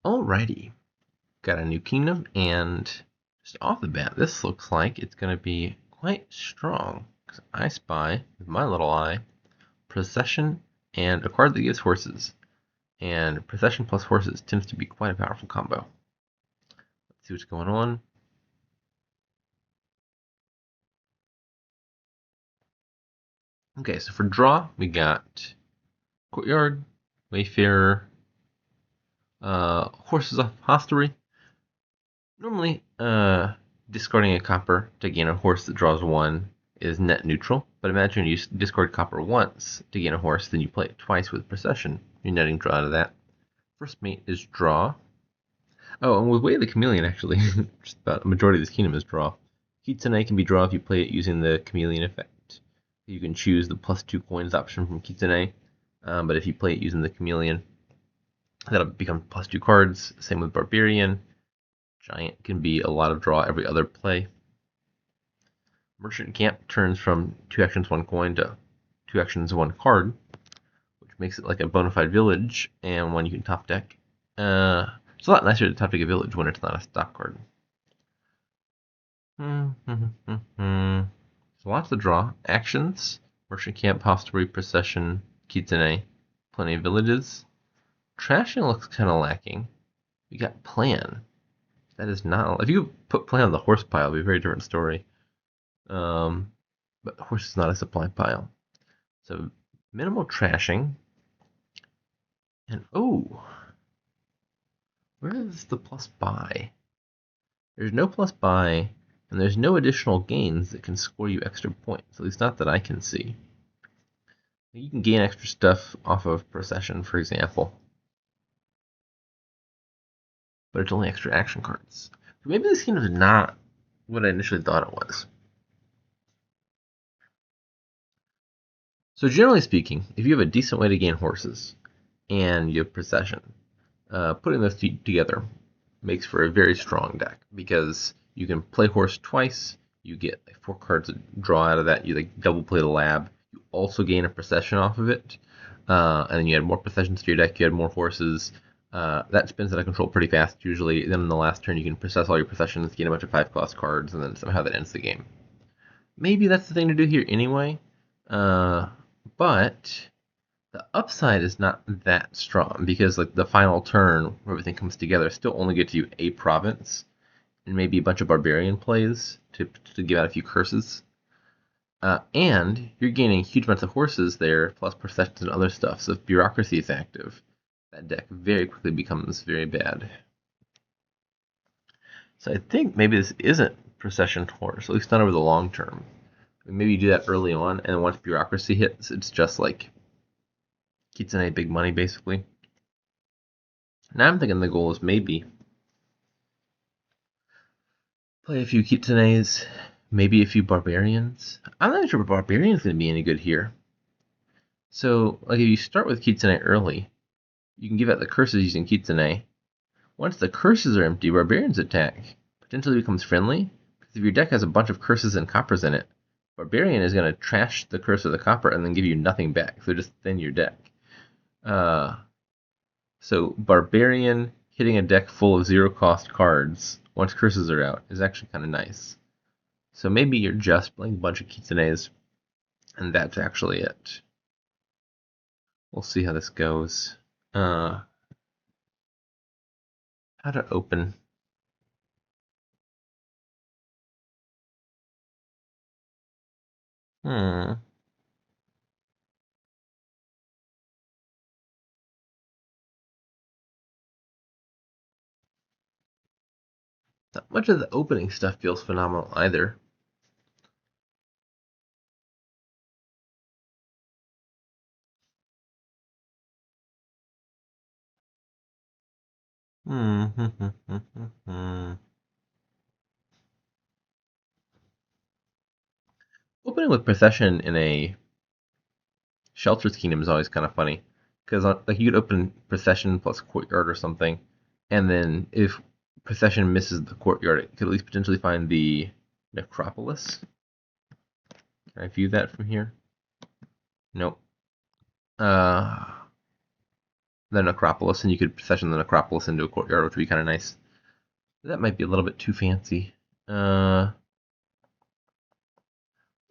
Alrighty, got a new kingdom, and just off the bat, this looks like it's going to be quite strong. 'Cause I spy, with my little eye, Procession and a card that gives horses. And Procession plus horses tends to be quite a powerful combo. Let's see what's going on. Okay, so for draw, we got Courtyard, Wayfarer, Horses of Hostelry. Normally, discarding a copper to gain a horse that draws one is net neutral, but imagine you discard copper once to gain a horse, then you play it twice with Procession. You're netting draw out of that. First mate is draw. Oh, and with Way of the Chameleon, actually, just about a majority of this kingdom is draw. Kitsune can be draw if you play it using the Chameleon effect. You can choose the +2 coins option from Kitsune, but if you play it using the Chameleon, that'll become +2 cards. Same with Barbarian. Giant can be a lot of draw every other play. Merchant Camp turns from 2 actions 1 coin to 2 actions 1 card, which makes it like a bona fide village and one you can top deck. It's a lot nicer to top deck a village when it's not a stock card. So lots to draw. Actions: Merchant Camp, Hostelry, Procession, Kitsune, plenty of villages. Trashing looks kind of lacking. We got Plan. That is not. If you put Plan on the horse pile, it'd be a very different story. But horse is not a supply pile. So minimal trashing. And oh, where is the plus buy? There's no plus buy, and there's no additional gains that can score you extra points. At least not that I can see. You can gain extra stuff off of Procession, for example, but it's only extra action cards. So maybe this game is not what I initially thought it was. So generally speaking, if you have a decent way to gain horses and you have Procession, putting those together makes for a very strong deck because you can play horse twice. You get like 4 cards to draw out of that. You like double play the lab. You also gain a Procession off of it, and then you add more Processions to your deck. You add more horses. That spins out of control pretty fast usually. Then in the last turn, you can process all your Processions, gain a bunch of 5-cost cards, and then somehow that ends the game. Maybe that's the thing to do here anyway, but the upside is not that strong because like the final turn where everything comes together still only gets you a province and maybe a bunch of barbarian plays to give out a few curses. And you're gaining huge amounts of horses there, plus processions and other stuff. So if bureaucracy is active, that deck very quickly becomes very bad. So I think maybe this isn't procession horse, at least not over the long term. Maybe you do that early on, and once bureaucracy hits, it's just like Kitsune big money, basically. Now I'm thinking the goal is maybe play a few Kitsunes, maybe a few Barbarians. I'm not sure Barbarian's going to be any good here. So, like, if you start with Kitsune early, you can give out the curses using Kitsune. Once the curses are empty, Barbarian's attack potentially becomes friendly, because if your deck has a bunch of curses and coppers in it, Barbarian is going to trash the curse of the copper and then give you nothing back, so just thin your deck. So Barbarian hitting a deck full of 0-cost cards once curses are out is actually kind of nice. So maybe you're just playing a bunch of Kitsunes, and that's actually it. We'll see how this goes. How to open. Hmm. Not much of the opening stuff feels phenomenal either. Opening with Procession in a Shelter's Kingdom is always kind of funny because like you could open Procession plus Courtyard or something, and then if Procession misses the Courtyard, it could at least potentially find the Necropolis. Can I view that from here? Nope. the necropolis, and you could procession the necropolis into a courtyard, which would be kind of nice. That might be a little bit too fancy. Really,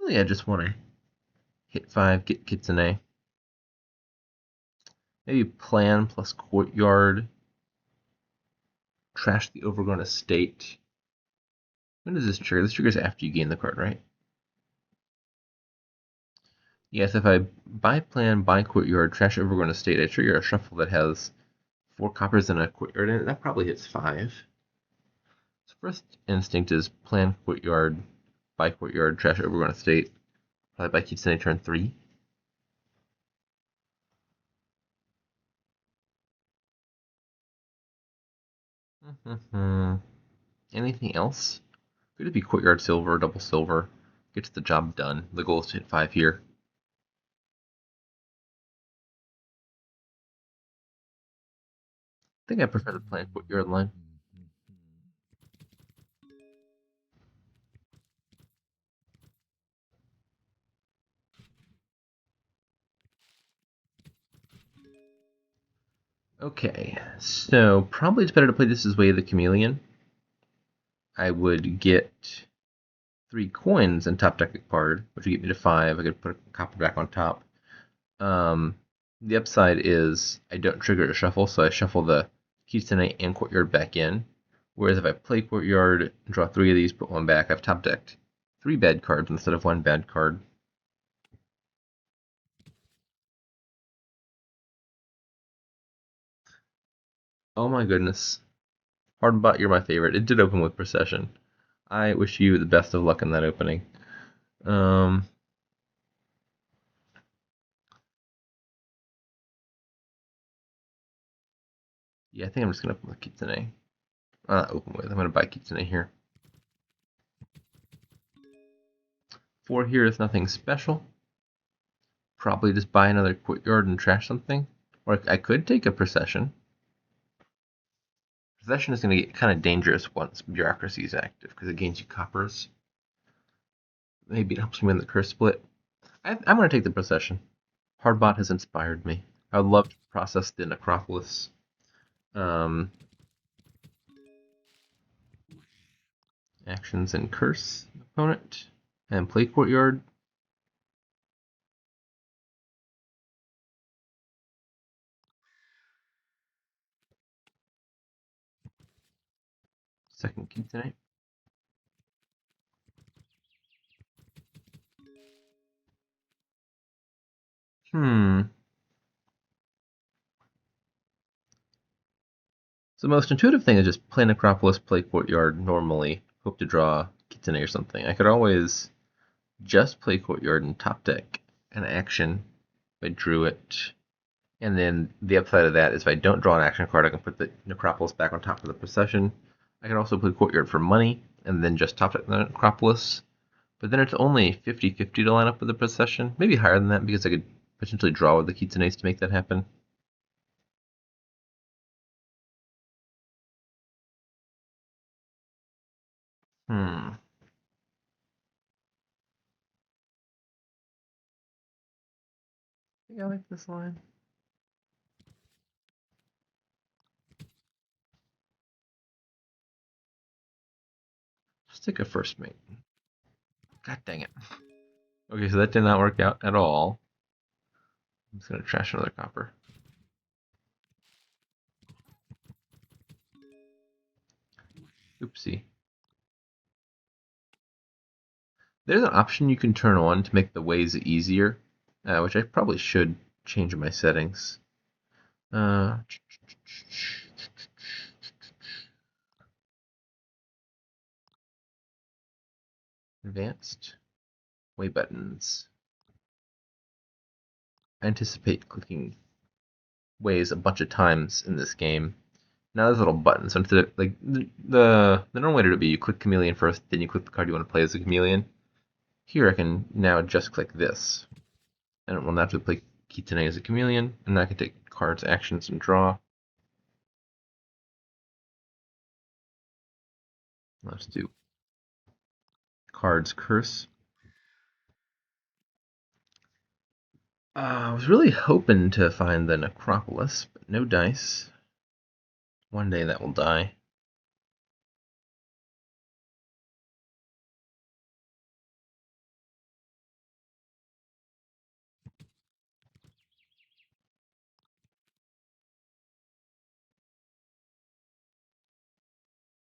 I just want to hit 5, get Kitsune. Maybe plan plus courtyard. Trash the overgrown estate. When does this trigger? This triggers after you gain the card, right? Yes, if I buy plan, buy courtyard, trash overgrown estate, I trigger a shuffle that has 4 coppers and a courtyard in it. That probably hits 5. So first instinct is plan courtyard, buy courtyard, trash overgrown estate. Probably buy Kitsune turn 3. Anything else? Could it be courtyard silver, double silver? Gets the job done. The goal is to hit 5 here. I think I prefer the plan courtyard line. Okay, so probably it's better to play this as Way of the Chameleon. I would get 3 coins and top deck a card, which would get me to 5. I could put a copper back on top. The upside is I don't trigger a shuffle, so I shuffle the Kitsune and Courtyard back in. Whereas if I play Courtyard, draw 3 of these, put 1 back, I've top decked 3 bad cards instead of 1 bad card. Oh my goodness. Hardbot, you're my favorite. It did open with Procession. I wish you the best of luck in that opening. Um, yeah, I think I'm just going to open with Kitsune. Open with. I'm going to buy Kitsune here. 4 here is nothing special. Probably just buy another Courtyard and trash something. Or I could take a Procession. Possession is going to get kind of dangerous once Bureaucracy is active because it gains you coppers. Maybe it helps me win the curse split. I'm going to take the Possession. Hardbot has inspired me. I would love to process the Necropolis. Actions and curse opponent. And play Courtyard. Second key tonight. So the most intuitive thing is just play Necropolis, play Courtyard normally, hope to draw Kitsune or something. I could always just play Courtyard and top deck an action if I drew it. And then the upside of that is if I don't draw an action card, I can put the Necropolis back on top of the Procession. I can also play Courtyard for money and then just top deck the Necropolis. But then it's only 50-50 to line up with the Procession. Maybe higher than that because I could potentially draw with the Kitsunes to make that happen. I think I like this line. Let's take a first mate. God dang it. Okay, so that did not work out at all. I'm just going to trash another copper. Oopsie. There's an option you can turn on to make the ways easier, which I probably should change in my settings. Advanced. Way buttons. I anticipate clicking ways a bunch of times in this game. Now there's a little button, so instead of like the normal way to do it would be you click Chameleon first, then you click the card you want to play as a Chameleon. Here I can now just click this, and it will naturally play Kitsune as a Chameleon, and I can take cards, actions, and draw. Let's do cards, curse. I was really hoping to find the Necropolis, but no dice. One day that will die.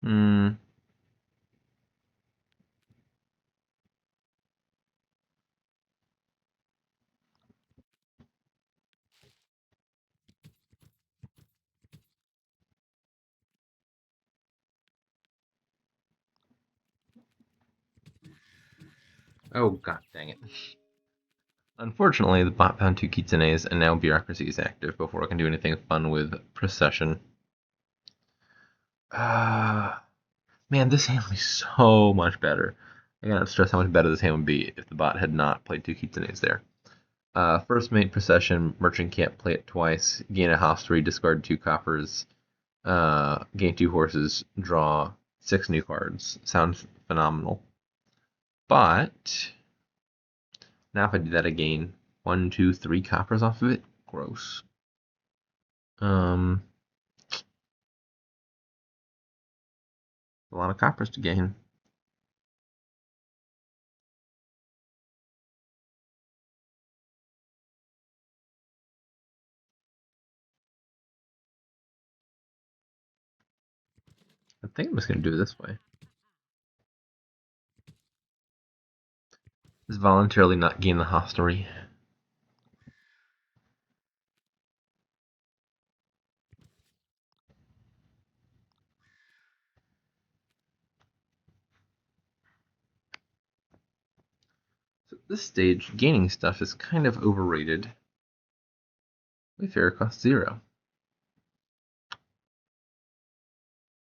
Hmm. Oh, god dang it. Unfortunately, the bot found two kitsunes, and now bureaucracy is active before I can do anything fun with procession. Ah, man, this hand would be so much better. I cannot stress how much better this hand would be if the bot had not played two kitsunes there. First mate procession, merchant can't play it twice, gain a hostelry, discard two coppers, gain two horses, draw six new cards. Sounds phenomenal. But now if I do that again, one, two, three coppers off of it, gross. Um, a lot of coppers to gain. I think I'm just gonna do it this way. Just voluntarily not gain the hostelry. So at this stage, gaining stuff is kind of overrated. Wayfarer costs 0.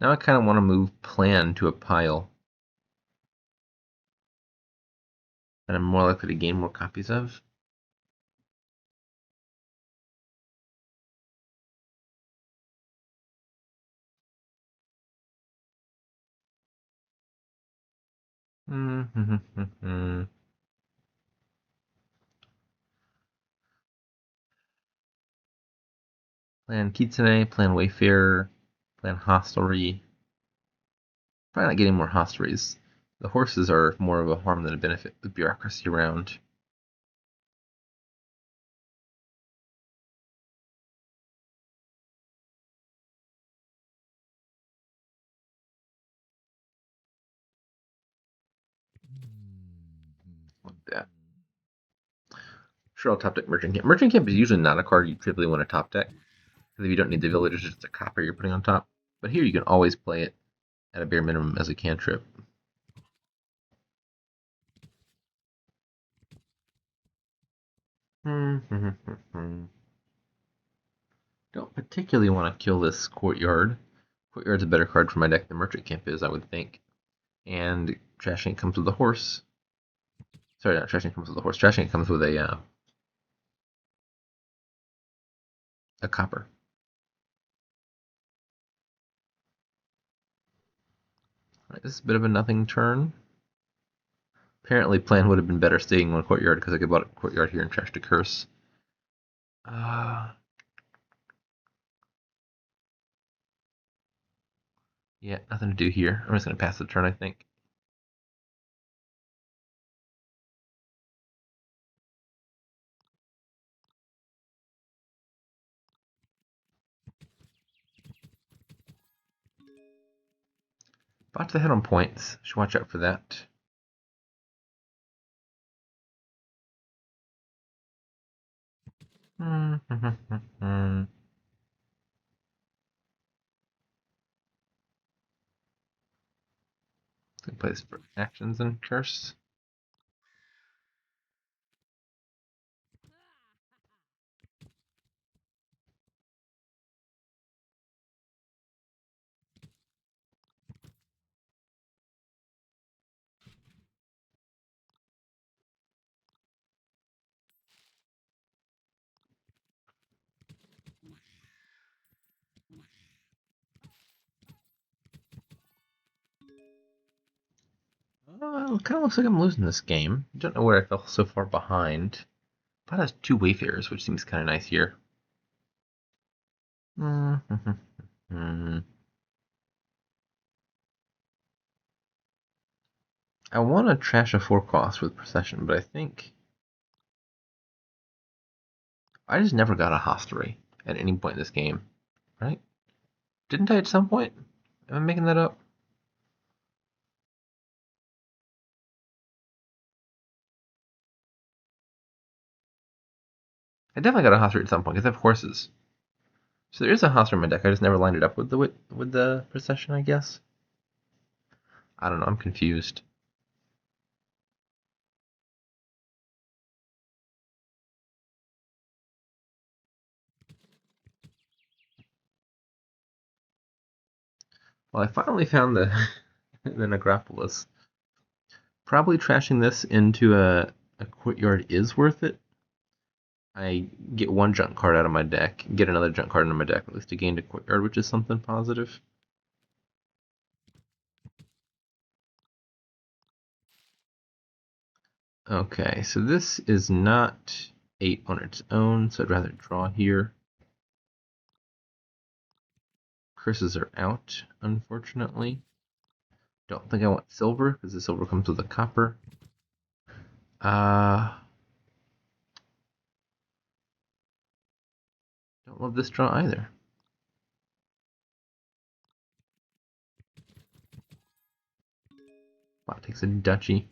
Now I kind of want to move plan to a pile that I'm more likely to gain more copies of. Plan Kitsune, plan Wayfarer, plan Hostelry. Probably not getting more hostelries. The horses are more of a harm than a benefit with bureaucracy around. Like that. Sure, I'll top deck Merchant Camp. Merchant Camp is usually not a card you typically want to top deck. Because if you don't need the villagers, it's just a copper you're putting on top. But here you can always play it at a bare minimum as a cantrip. Don't particularly want to kill this Courtyard. Courtyard's a better card for my deck than Merchant Camp is, I would think. And Trashing comes with a horse. Sorry, not Trashing comes with a horse. Trashing comes with a copper. Alright, this is a bit of a nothing turn. Apparently, plan would have been better staying on Courtyard because I could bought a Courtyard here and trash to Curse. Yeah, nothing to do here. I'm just going to pass the turn, I think. Bot's ahead on points. Should watch out for that. Can play this for actions and Curse. It kind of looks like I'm losing this game. Don't know where I fell so far behind. Bot has 2 Wayfarers, which seems kind of nice here. I want to trash a 4 cost with Procession, but I think I just never got a Hostery at any point in this game, right? Didn't I at some point? Am I making that up? I definitely got a Hostery at some point because I have horses. So there is a Hostery in my deck. I just never lined it up with the Procession, I guess. I don't know. I'm confused. Well, I finally found the the Necropolis. Probably trashing this into a courtyard is worth it. I get 1 junk card out of my deck, get another junk card out of my deck, at least to gain a courtyard, which is something positive. Okay, so this is not 8 on its own, so I'd rather draw here. Curses are out, unfortunately. Don't think I want silver, because the silver comes with a copper. Don't love this draw either. Wow, takes a duchy.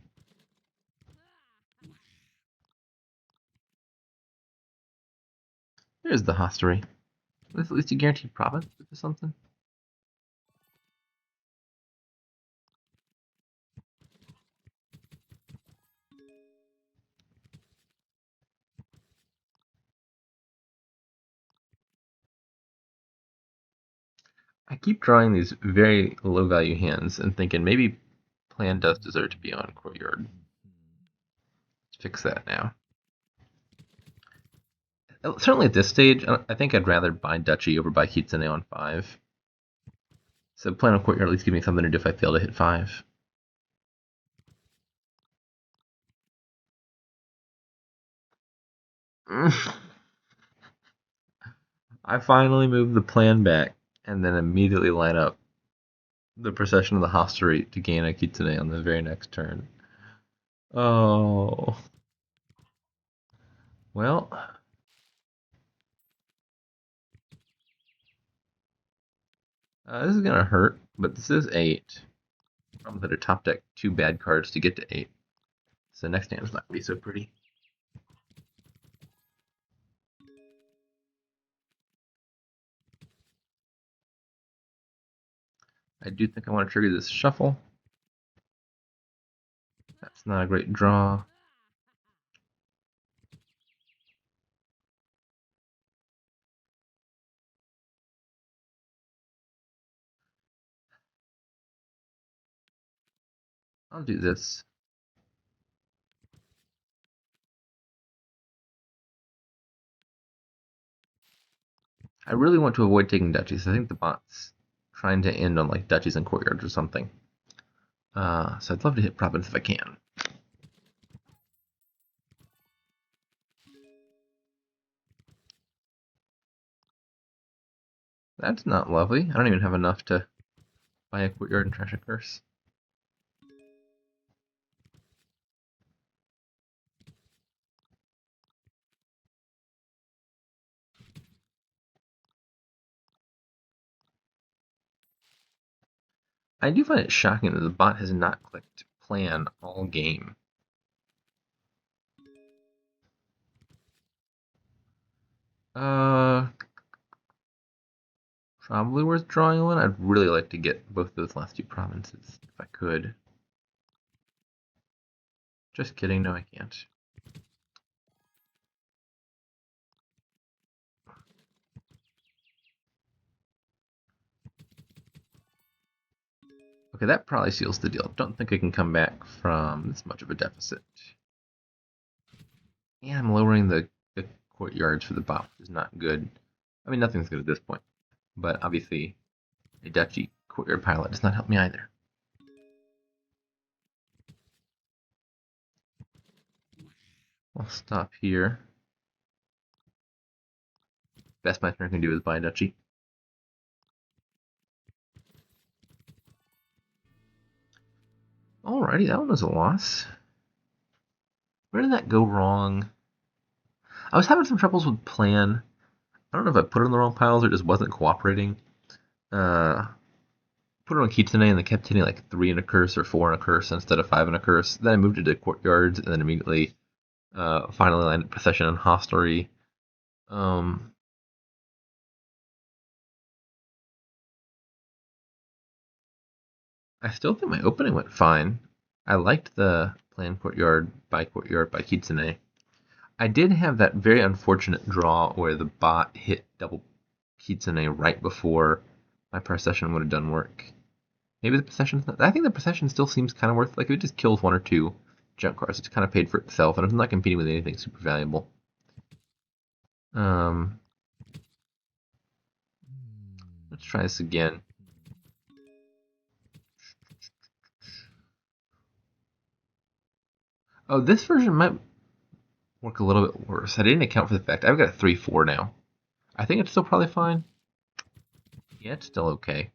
There's the Hostery. At least a guaranteed province or something. I keep drawing these very low value hands and thinking maybe plan does deserve to be on courtyard. Let's fix that now. Certainly at this stage, I think I'd rather buy Duchy over buy Kitsune on 5. So plan on courtyard at least give me something to do if I fail to hit 5. I finally move the plan back and then immediately line up the Procession of the Hostery to gain a Kitsune on the very next turn. Oh. Well. This is gonna hurt, but this is 8. I'm gonna top deck 2 bad cards to get to 8. So next hand is not gonna be so pretty. I do think I want to trigger this shuffle. That's not a great draw. I'll do this. I really want to avoid taking duchies. I think the bot's trying to end on like duchies and courtyards or something. So I'd love to hit province if I can. That's not lovely. I don't even have enough to buy a courtyard and trash a curse. I do find it shocking that the bot has not clicked plan all game. Probably worth drawing one. I'd really like to get both those last 2 provinces if I could. Just kidding, no I can't. Okay, that probably seals the deal. Don't think I can come back from this much of a deficit. And I'm lowering the courtyards for the bot, which is not good. I mean, nothing's good at this point. But obviously, a duchy courtyard pilot does not help me either. I'll stop here. Best my turn can do is buy a duchy. Alrighty, that one was a loss. Where did that go wrong? I was having some troubles with plan. I don't know if I put it in the wrong piles or it just wasn't cooperating. Put it on Kitsune and they kept hitting like 3 and a curse or 4 and a curse instead of 5 and a curse. Then I moved it to courtyards and then immediately finally landed procession and hostelry. I still think my opening went fine. I liked the plan courtyard by Kitsune. I did have that very unfortunate draw where the bot hit double Kitsune right before my procession would have done work. Maybe the procession. I think the procession still seems kind of worth. Like if it just kills 1 or 2 junk cards, it's kind of paid for itself, and it's not competing with anything super valuable. Let's try this again. Oh, this version might work a little bit worse. I didn't account for the fact I've got a 3/4 now. I think it's still probably fine. Yeah, it's still okay.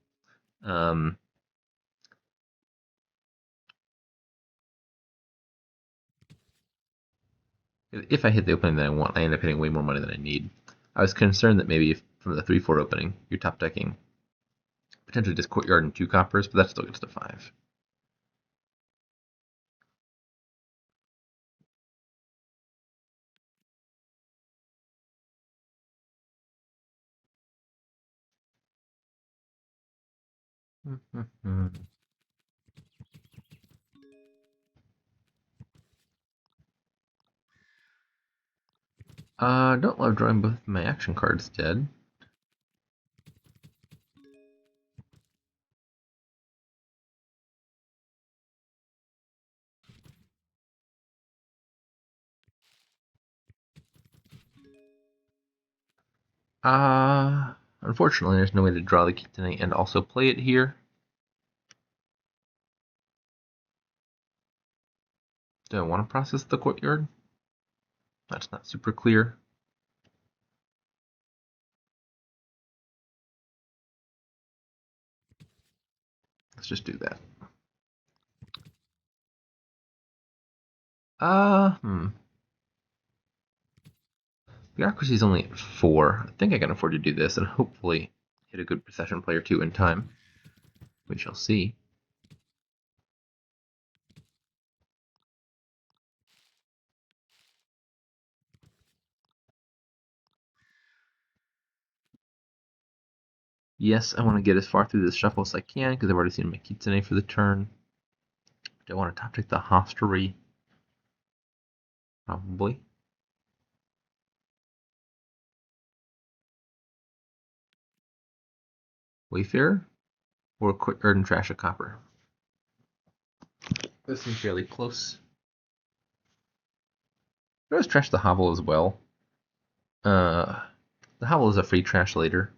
If I hit the opening that I want, I end up hitting way more money than I need. I was concerned that maybe if from the 3/4 opening, you're top decking potentially just courtyard and 2 coppers, but that still gets to 5. Don't love drawing both my action cards dead. Unfortunately, there's no way to draw the Kitsune and also play it here. Do I want to process the courtyard? That's not super clear. Let's just do that. Bureaucracy is only at 4. I think I can afford to do this and hopefully hit a good procession player 2 in time. We shall see. Yes, I want to get as far through this shuffle as I can because I've already seen my Kitsune for the turn. Do I want to top deck the hostelry? Probably. Wayfarer? Or quick and trash a copper? Those seem fairly close. Let's trash the hovel as well. The hovel is a free trash later.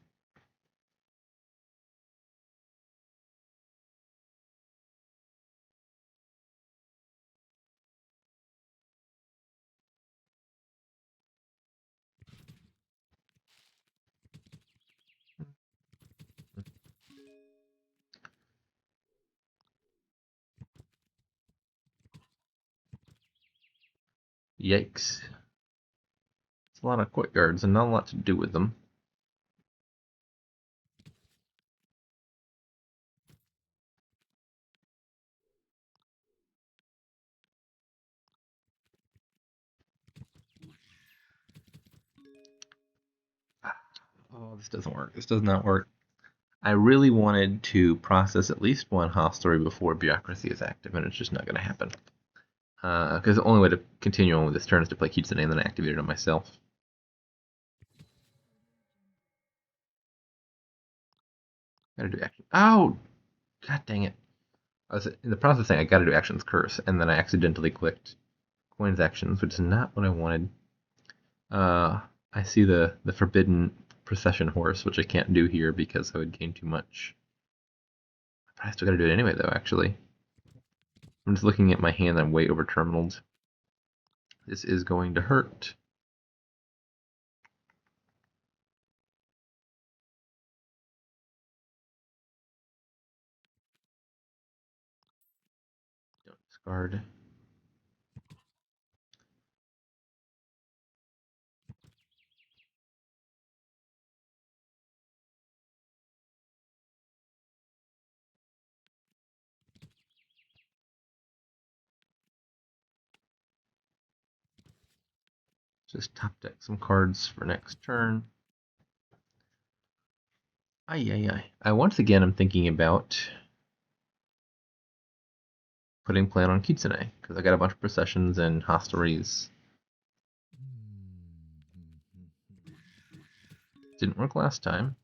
Yikes. It's a lot of courtyards and not a lot to do with them. Oh, this doesn't work. This does not work. I really wanted to process at least 1 hostelry before bureaucracy is active, and it's just not going to happen. Because the only way to continue on with this turn is to play Kitsune and then activate it on myself. Gotta do action. Oh! God dang it. I was in the process saying I gotta do actions curse, and then I accidentally clicked coins actions, which is not what I wanted. I see the forbidden procession horse, which I can't do here because I would gain too much. I still gotta do it anyway, though, actually. I'm just looking at my hand, I'm way over terminaled. This is going to hurt. Discard. Just top deck some cards for next turn. I once again am thinking about putting plan on Kitsune, because I got a bunch of processions and hostelries. Didn't work last time.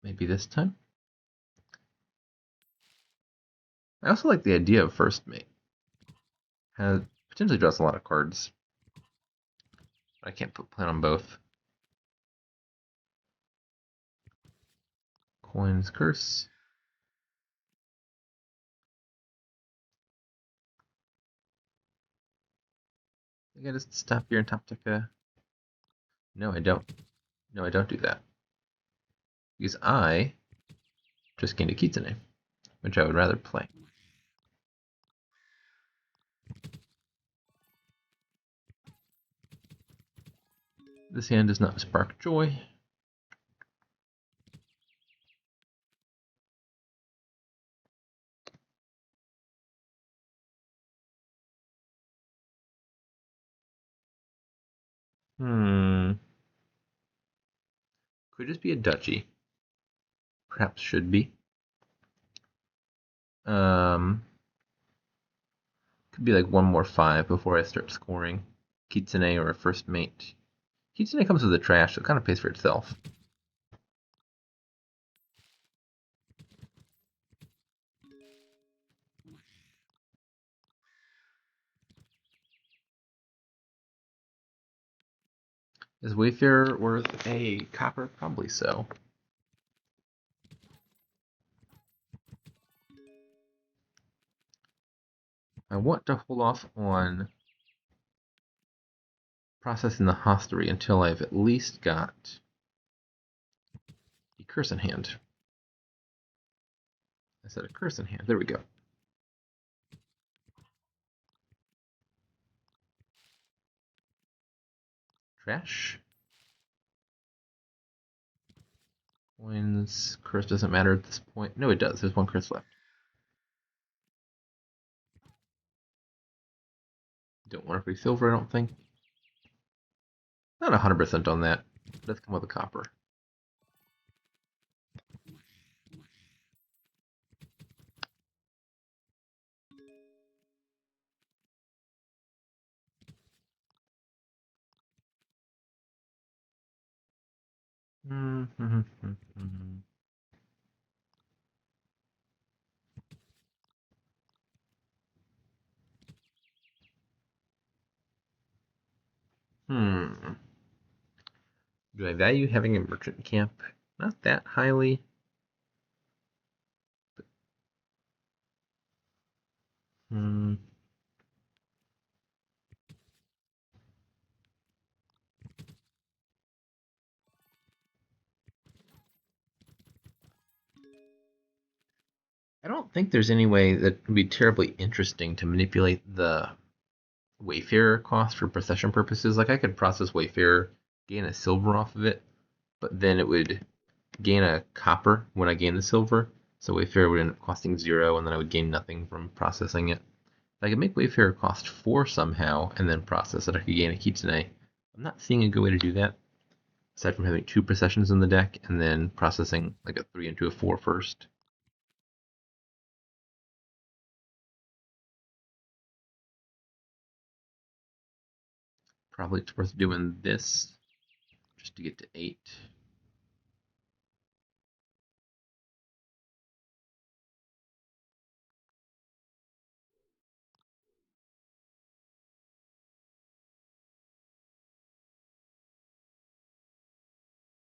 Maybe this time. I also like the idea of First Mate. Has potentially draws a lot of cards. But I can't put plan on both. Coins Curse. I think I just stop here and top deck a... No, I don't. No, I don't do that. Because I just gained a Kitsune, which I would rather play. This hand does not spark joy. Could just be a duchy. Perhaps should be. Could be like one more 5 before I start scoring. Kitsune or a First Mate. Kitsune comes with the trash, so it kind of pays for itself. Is Wayfarer worth a copper? Probably so. I want to hold off on processing the hostelry until I've at least got a curse in hand. I said a curse in hand. There we go. Trash. Coins. Curse doesn't matter at this point. No, it does. There's one curse left. Don't want a free silver, I don't think. Not 100% on that. Let's come with a copper. Do I value having a merchant camp? Not that highly. Hmm. I don't think there's any way that would be terribly interesting to manipulate the Wayfarer cost for procession purposes. Like I could process Wayfarer, gain a silver off of it, but then it would gain a copper when I gain the silver. So Wayfarer would end up costing 0, and then I would gain nothing from processing it. If I could make Wayfarer cost 4 somehow, and then process it, I could gain a Kitsune. I'm not seeing a good way to do that, aside from having 2 processions in the deck, and then processing like a 3 into a 4 first. Probably it's worth doing this just to get to 8.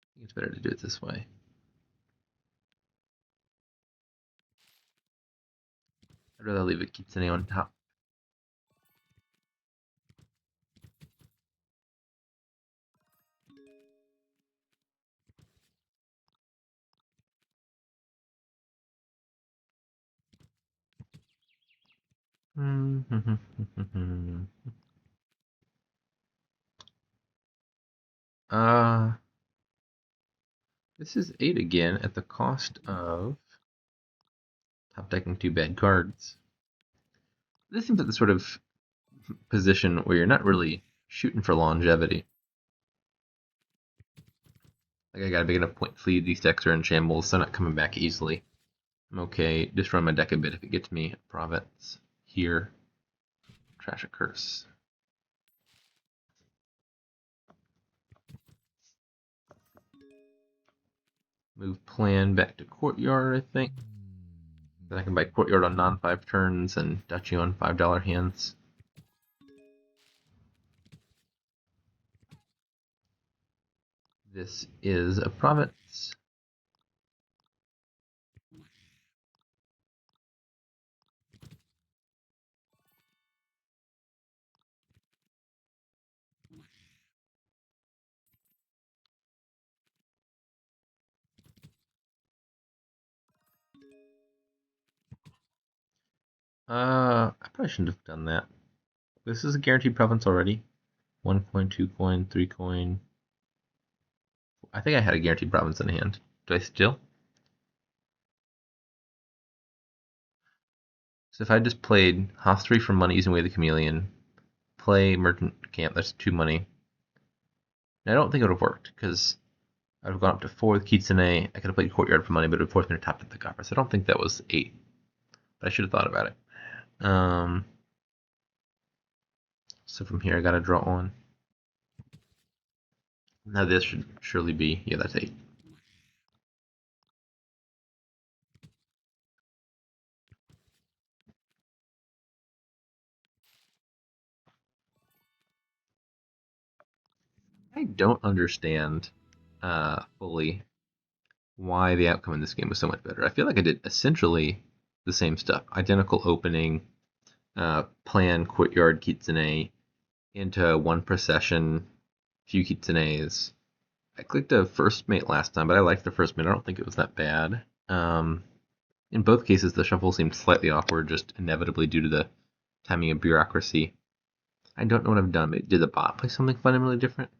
I think it's better to do it this way. I'd rather leave a Kitsune on top. uh, this is 8 again at the cost of top decking 2 bad cards. This seems like the sort of position where you're not really shooting for longevity. Like I got a big enough point fleet, these decks are in shambles, so I'm not coming back easily. I'm okay, just run my deck a bit if it gets me a province here. Trash a curse. Move plan back to courtyard, I think. Then I can buy courtyard on non-5 turns and duchy on $5 hands. This is a province. I probably shouldn't have done that. This is a guaranteed province already. 1 coin, 2 coin, 3 coin. I think I had a guaranteed province in hand. Do I still? So if I just played Hoth 3 for money using Way of the Chameleon, play Merchant Camp, that's 2 money. Now, I don't think it would have worked, because I would have gone up to 4 with Kitsune. I could have played Courtyard for money, but it would have forced me to top up the copper. So I don't think that was 8. But I should have thought about it. So from here, I gotta draw on. Now this should surely be, yeah, that's 8. I don't understand fully why the outcome in this game was so much better. I feel like I did essentially the same stuff. Identical opening, plan, courtyard, kitsune, into 1 procession, few kitsunes. I clicked a first mate last time, but I liked the first mate. I don't think it was that bad. In both cases, the shuffle seemed slightly awkward, just inevitably due to the timing of bureaucracy. I don't know what I've done. Did the bot play something fundamentally different?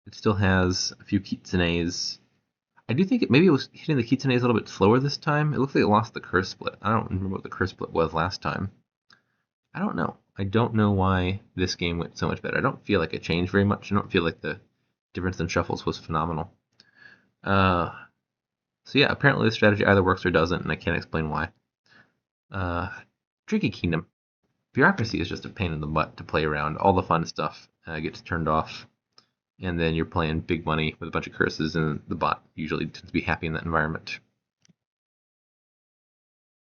It still has a few kitsunes. I do think maybe it was hitting the kitsunes a little bit slower this time. It looks like it lost the curse split. I don't remember what the curse split was last time. I don't know. I don't know why this game went so much better. I don't feel like it changed very much. I don't feel like the difference in shuffles was phenomenal. So yeah, apparently the strategy either works or doesn't, and I can't explain why. Tricky Kingdom. Bureaucracy is just a pain in the butt to play around. All the fun stuff gets turned off, and then you're playing big money with a bunch of curses, and the bot usually tends to be happy in that environment.